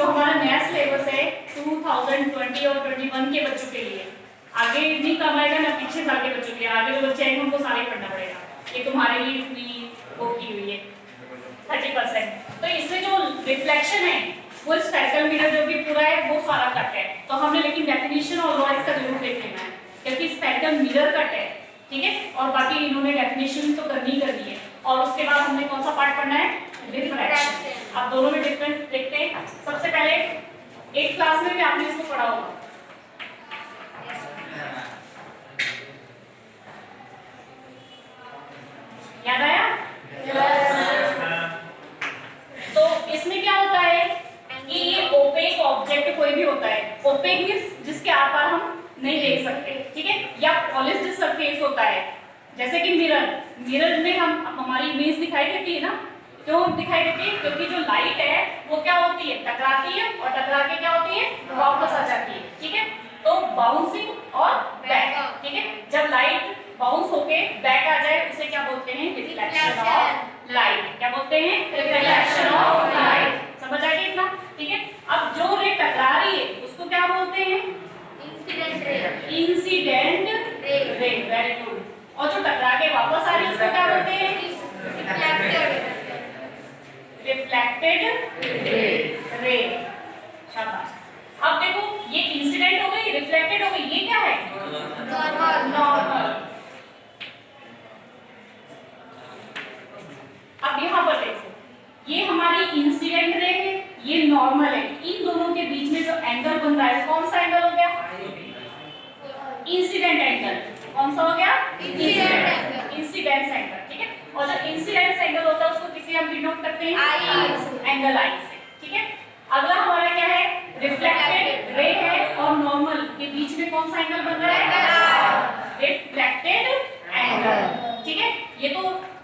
जो हमारा नया सिलेबस है 2020 और 21 के बच्चों के लिए, आगे नहीं कम आएगा ना पीछे साल के बच्चों के लिए, आगे जो बच्चे आएंगे उनको सारे पढ़ना पड़ेगा। ये तुम्हारे लिए इतनी वो की हुई है 30%। तो इससे जो रिफ्लेक्शन है वो स्पेक्ट्रल मिरर जो भी पूरा है वो सारा कट है। तो हमने लेकिन डेफिनेशन और लॉ इसका जरूर देख लेना है क्योंकि स्पेक्ट्रल मिरर कट है, ठीक है। और बाकी इन्होंने डेफिनेशन तो करनी है और उसके बाद हमने कौन सा पार्ट पढ़ना है, रिफ्रैक्शन। अब दोनों में डिफरेंस देखते हैं। सबसे पहले 8th क्लास में भी आपने इसको पढ़ा होगा, याद आया? तो इसमें क्या होता है कि ये ओपेक ऑब्जेक्ट कोई भी होता है, ओपेक मींस जिसके आर पार हम नहीं देख सकते, ठीक है, या पॉलिश्ड सरफेस होता है, जैसे कि मिरर में हम हमारी इमेज दिखाई देती है ना, क्यों दिखाई देती है? क्योंकि जो लाइट है वो क्या होती है, टकराती है और टकरा के क्या होती है, वापस आ जाती है, ठीक है। तो बाउंसिंग और बैक, ठीक है। जब लाइट बाउंस होके बैक आ जाए उसे क्या बोलते हैं, रिफ्लेक्शन ऑफ लाइट। क्या बोलते हैं, रिफ्लेक्शन ऑफ लाइट। समझ आ गया इतना, ठीक है। अब जो रे टकरा रही है उसको क्या बोलते हैं, इंसिडेंट रे। Very good. और जो टकरा के वापस आ रही है उसको क्या बोलते हैं, रिफ्लेक्टेड रे। शाबाश। अब देखो ये इंसिडेंट हो गई, रिफ्लेक्टेड हो गई, ये क्या है, नॉर्मल। अब यहाँ पर देखो ये हमारी इंसिडेंट रे है, ये नॉर्मल है। इन दोनों के बीच में जो एंगल बन रहा है कौन सा एंगल हो गया, इंसिडेंट एंगल। कौन सा हो गया, इंसिडेंस एंगल, ठीक है। और जो इंसिडेंस एंगल होता है उसको किसी हम डिनोट करते हैं एंगल आई से, ठीक है। अगला हमारा क्या है, रिफ्लेक्टेड रे है और नॉर्मल के बीच में कौन सा एंगल बन रहा है, रिफ्लेक्टेड एंगल, ठीक है। ये तो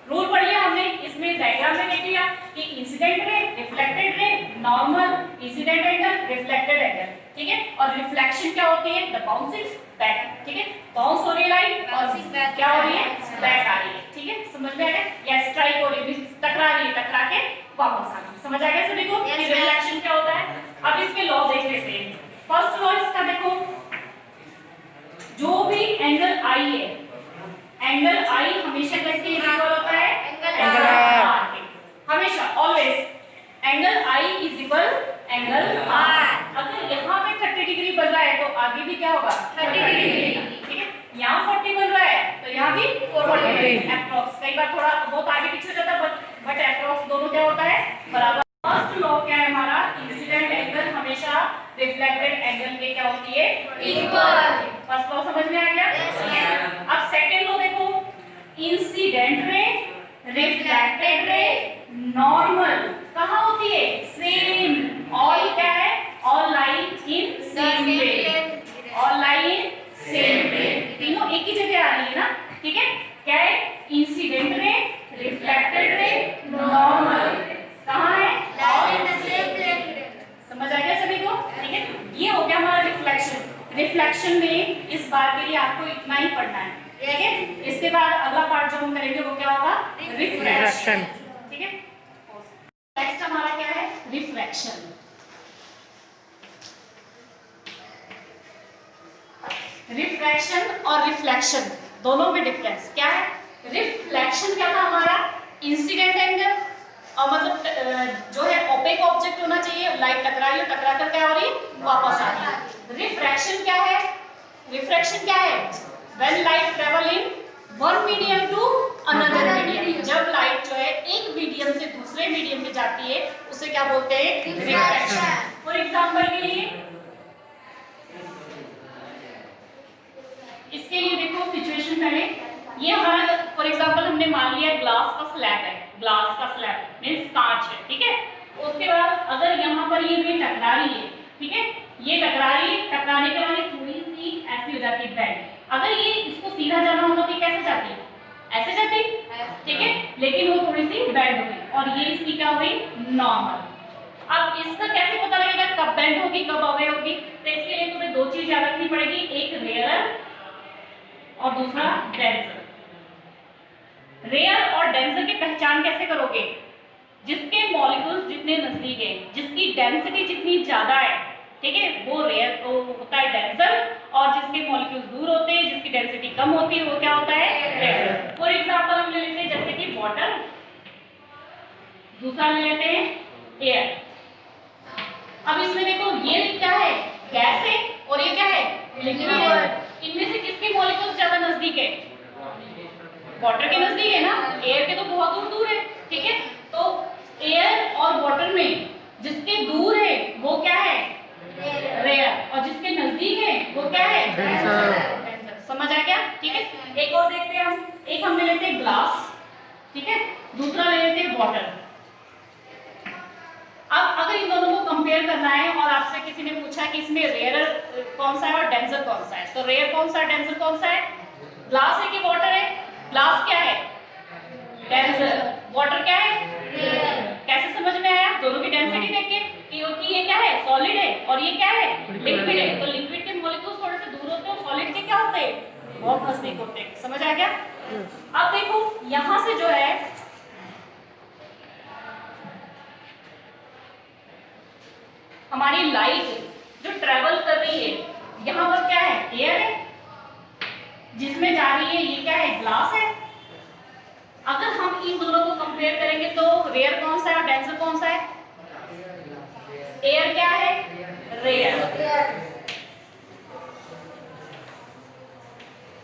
रूल पढ़ लिया हमने, इसमें डायग्राम में देख लिया कि incident ray, reflected ray, normal, incident angle, reflected angle, ठीक है। और रिफ्लेक्शन क्या होती है, द बाउंसिंग बैक, ठीक है। बाउंस हो रही है लाइट और क्या हो रही है, बैक आ रही है, ठीक है। समझ में आ गया? या स्ट्राइक हो रही है, टकरा रही है, टकरा के वापस आ रही है। समझ आ गया सभी को कि रिफ्लेक्शन क्या होता है? अब इसके लॉ देख लेते हैं। फर्स्ट लॉ इसका देखो, जो भी एंगल आई है, एंगल आई हमेशा किसके इक्वल होता है, एंगल आर के। हमेशा always angle I is equal angle R. अगर यहाँ पे 30 डिग्री बन रहा है तो आगे भी क्या होगा, 30 डिग्री, ठीक है। यहाँ 40 बन रहा है तो यहाँ भी 40 अप्रॉक्स। कई बार थोड़ा बहुत आगे पीछे हो जाता है बट अप्रॉक्स दोनों क्या होता है, बराबर। फर्स्ट लॉ क्या है हमारा, इंसिडेंट एंगल हमेशा रिफ्लेक्टेड एंगल के क्या होती है, इक्वल। फर्स्ट लॉ समझ में आ गया? अब सेकंड लॉ देखो, incident ray, reflected ray, normal कहाँ होती है, सेम। ऑल क्या है, all line in same plane, all line same plane, तीनों एक ही जगह आ रही है ना, ठीक है। क्या है, incident ray, reflected ray, normal कहाँ है, all in the same plane. समझ आ गया सभी को, ठीक है। ये हो गया हमारा रिफ्लेक्शन। रिफ्लेक्शन में इस बार के लिए आपको इतना ही पढ़ना है, ठीक है। इसके बाद अगला पार्ट जो हम करेंगे वो क्या होगा, रिफ्रैक्शन, ठीक है। नेक्स्ट हमारा क्या है, रिफ्रैक्शन। रिफ्रैक्शन और रिफ्लेक्शन दोनों में डिफरेंस क्या है। रिफ्लेक्शन क्या था हमारा, इंसिडेंट एंगल, और मतलब जो है ओपेक ऑब्जेक्ट होना चाहिए, लाइट टकरा रही है, टकरा कर क्या हो रही है, वापस आ रही है। रिफ्रैक्शन क्या है, रिफ्रैक्शन क्या है, when light travel in one medium to another medium. जब लाइट जो है एक मीडियम से दूसरे मीडियम में जाती है उसे क्या बोलते हैं, रिफ्रैक्शन। फॉर एग्जांपल के लिए इसके लिए देखो सिचुएशन पहले, ये हमारा फॉर एग्जांपल हमने मान लिया ग्लास का स्लैब है, ग्लास का स्लैब मींस कांच है, ठीक है। उसके बाद अगर यहाँ पर ये रे टकरा रही है, ठीक है, ये टकरा रही है, टकराने के बाद थोड़ी सी ऐसी हो जाती है बेंड। अगर ये इसको सीधा जाना होगा तो कैसे जाती है, ऐसे जाती, ठीक है, लेकिन वो थोड़ी सी बेंड हो गई और ये इसकी क्या हो गई, नॉर्मल। अब इसका कैसे पता लगेगा कब बेंड होगी कब अवे होगी, तो इसके लिए तुम्हें दो चीज याद रखनी पड़ेगी, एक रेयर और दूसरा डेंसर। रेयर और डेंसर की पहचान कैसे करोगे, जिसके मॉलिक्यूल्स जितने नजदीक है, जिसकी जिसकी डेंसिटी जितनी ज्यादा है, ठीक है, वो रेयर तो होता है डेंसर, और जिसके मॉलिक्यूल्स दूर होते हैं, जिसकी डेंसिटी कम होती है, वो क्या होता है रेयर। फॉर एग्जांपल हम ले लेते हैं जैसे कि वाटर, दूसरा ले लेते हैं एयर। अब इसमें देखो ये क्या है, गैस है, और ये क्या है, लिक्विड है। इनमें से किसके मॉलिक्यूल्स ज्यादा नजदीक है, वाटर के नजदीक है ना, एयर के तो बहुत दूर दूर है, ठीक है। तो एयर और वाटर में जिसके दूर है वो क्या है रेयर, और जिसके नजदीक है वो क्या है डेंसर। समझ आ गया, ठीक है। एक और देखते हैं हम, एक हम ले लेते हैं ग्लास, ठीक है, दूसरा ले लेते हैं वाटर। अब अगर इन दोनों को कंपेयर करना है और आपसे किसी ने पूछा कि इसमें रेयर कौन सा है और डेंसर कौन सा है, तो रेयर कौन सा है, डेंसर कौन सा है, ग्लास है कि वाटर है, ग्लास क्या है डेंसर, वाटर क्या है रेयर। कैसे समझ में आया, दोनों की डेंसिटी देख के कि ये क्या है सॉलिड है और ये क्या है लिक्विड है, तो लिक्विड के मॉलिक्यूल्स थोड़े से दूर होते हैं और सॉलिड के क्या होते हैं बहुत नजदीक होते हैं। समझ आ गया। अब देखो यहां से जो है हमारी लाइट जो ट्रेवल कर रही है, यहाँ पर क्या है एयर है, जिसमें जा रही है ये क्या है ग्लास है। अगर हम इन दोनों को कंपेयर करेंगे तो रेयर कौन सा है और डेंसर कौन सा है, एयर क्या है रेयर,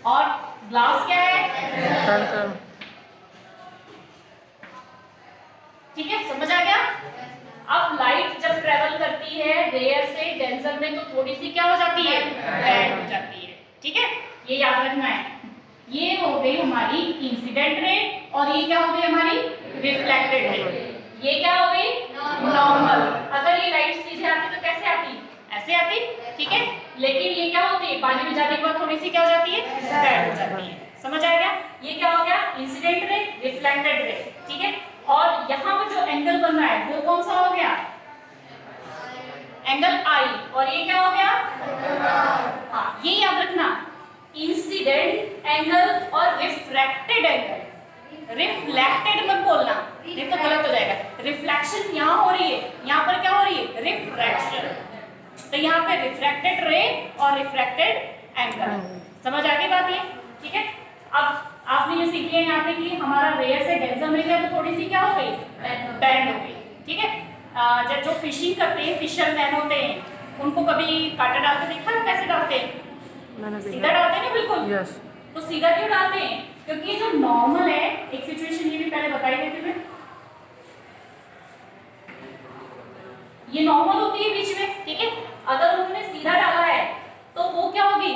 और ग्लास क्या है, ठीक है। समझ आ गया। अब लाइट जब ट्रेवल करती है रेयर से डेंसर में तो थोड़ी सी क्या हो जाती है बैंड हो जाती है, ठीक है, ये याद रखना है। ये हो गई हमारी इंसिडेंट रे और ये क्या हो गई हमारी रिफ्लेक्टेड रे। ये क्या हो गई नॉर्मल। अगर ये लाइट सीधे आती तो कैसे आती, ऐसे आती, ठीक है, लेकिन ये क्या होती है पानी में जाने के बाद थोड़ी सी क्या हो जाती है बैंड हो जाती है। समझ आएगा। ये क्या हो गया इंसिडेंट रे रिफ्लेक्टेड रे, ठीक है। और यहाँ पर जो एंगल बन रहा है वो कौन सा हो गया एंगल आई, और ये क्या हो गया हाँ ये याद रखना इंसिडेंट एंगल और रिफ्रैक्टेड एंगल। रिफ्लेक्टेड मत बोलना नहीं तो गलत हो जाएगा। रिफ्लेक्शन यहाँ हो रही है, यहाँ पर क्या हो रही है रिफ्रैक्शन, तो यहाँ पे रिफ्रैक्टेड रे और रिफ्रैक्टेड एंगल। समझ आ गई बात ये, ठीक है। अब आपने ये सीख लिया यहाँ पे कि हमारा रेयर से डेंसर में गया तो थोड़ी सी क्या हो गई बैंड हो गई, ठीक है। जब जो फिशिंग करते हैं फिशरमैन होते हैं उनको कभी कांटा डाल के देखा है कैसे डालते हैं, सीधा डालते हैं ना बिल्कुल yes. तो सीधा क्यों डालते हैं, क्योंकि ये जो नॉर्मल है, एक सिचुएशन ये भी पहले बताई थी मैं, ये नॉर्मल होती है बीच में, ठीक है। अगर उन्होंने सीधा डाला है तो वो क्या होगी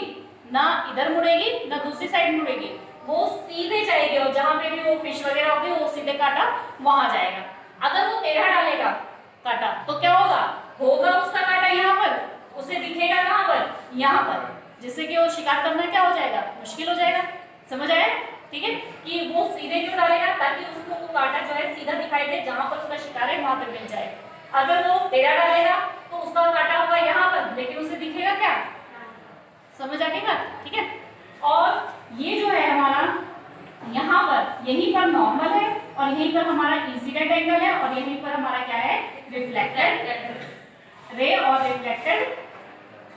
ना इधर मुड़ेगी ना दूसरी साइड मुड़ेगी, वो सीधे जाएगी और जहां पे भी वो फिश वगैरह होगी वो सीधे कांटा वहां जाएगा। अगर वो टेढ़ा डालेगा कांटा तो क्या होगा होगा उसका कांटा यहाँ पर, उसे दिखेगा कहां पर यहाँ पर, जिससे कि वो शिकार करना क्या हो जाएगा मुश्किल हो जाएगा। समझ आया, ठीक है, कि वो सीधे क्यों डालेगा ताकि उसको वो कांटा जो है सीधा दिखाई दे, जहां पर उसका शिकार है वहां पर मिल जाए। अगर वो टेढ़ा डालेगा तो उसका कांटा होगा यहाँ पर लेकिन उसे दिखेगा क्या, समझ आ गई बात, ठीक है। और ये जो है हमारा यहाँ पर यहीं पर नॉर्मल है और यहीं पर हमारा इंसिडेंट एंगल है और यहीं पर हमारा क्या है रिफ्लेक्टेड रे और रिफ्लेक्टेड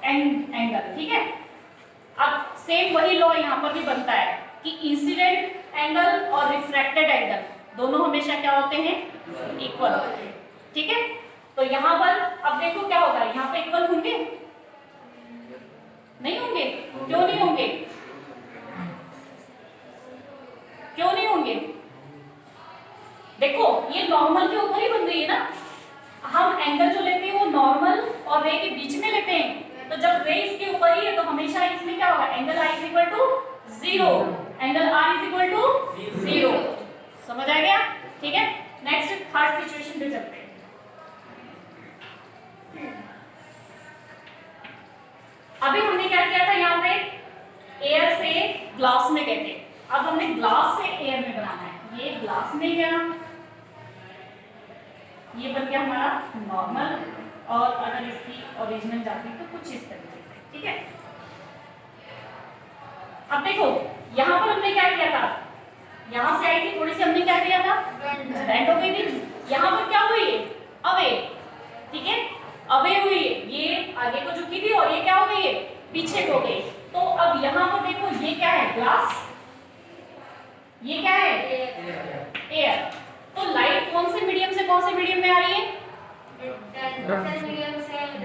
एंगल, ठीक है। अब सेम वही लॉ यहाँ पर भी बनता है कि इंसिडेंट एंगल और रिफ्रैक्टेड एंगल दोनों हमेशा क्या होते हैं इक्वल होते हैं, ठीक है। तो यहाँ पर अब देखो क्या होगा, यहाँ पे इक्वल होंगे नहीं होंगे, क्यों नहीं होंगे, क्यों नहीं होंगे, देखो ये नॉर्मल के ऊपर ही बन रही है ना, हम एंगल जो लेते हैं वो नॉर्मल और रे के बीच में लेते हैं, तो जब रे इसके ऊपर ही है तो हमेशा इसमें क्या होगा angle I is equal to 0, angle R is equal to 0। समझ आ गया, ठीक है। नेक्स्ट थर्ड सिचुएशन पे चलते हैं। अभी हमने क्या किया था, यहाँ पे एयर से ग्लास में गए थे, अब हमने ग्लास से एयर में बनाना है। ये ग्लास में गया, ये बन गया हमारा नॉर्मल, और अगर इसकी ओरिजिनल जाती तो कुछ इस तरीके से, ठीक है। अब देखो यहाँ पर हमने क्या किया था, यहाँ से आई थी थोड़ी सी, हमने क्या किया था बेंड हो गई थी, यहाँ पर क्या हुई अवे, ठीक है। आगे को झुकी थी और ये क्या हो गई है, पीछे को गई। तो अब यहाँ पर देखो ये क्या है, ग्लास, ये क्या है, एयर। तो लाइट कौन से मीडियम से कौन से मीडियम में आ रही है,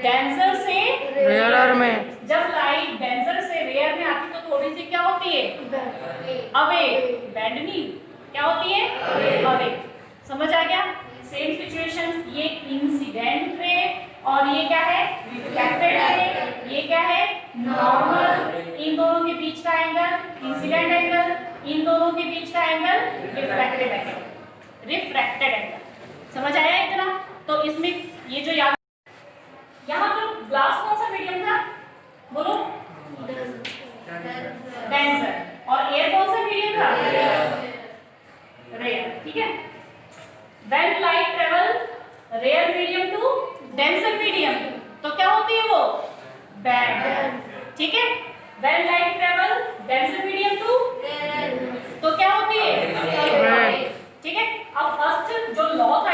डेंसर से रेयर में। जब लाइट डेंसर से रेयर में आती तो थोड़ी सी क्या होती है, अवे, बैंड नहीं, क्या होती है, अवे। समझ आ गया। सेम सिचुएशन, ये इंसिडेंट रे और ये क्या है, रिफ्लेक्टेड रे, ये क्या है, नॉर्मल। इन दोनों के बीच का एंगल इंसिडेंट एंगल, इन दोनों के बीच का angle reflected angle, refracted angle. समझ आया इतना। तो इसमें ये जो याद, यहाँ पर ग्लास कौन सा मीडियम था, बोलो, डेंसर। और एयर कौन सा मीडियम था, रेयर। ठीक है। When light travel rare medium to denser medium, तो क्या होती है वो, बैंड। ठीक है। When light travel denser medium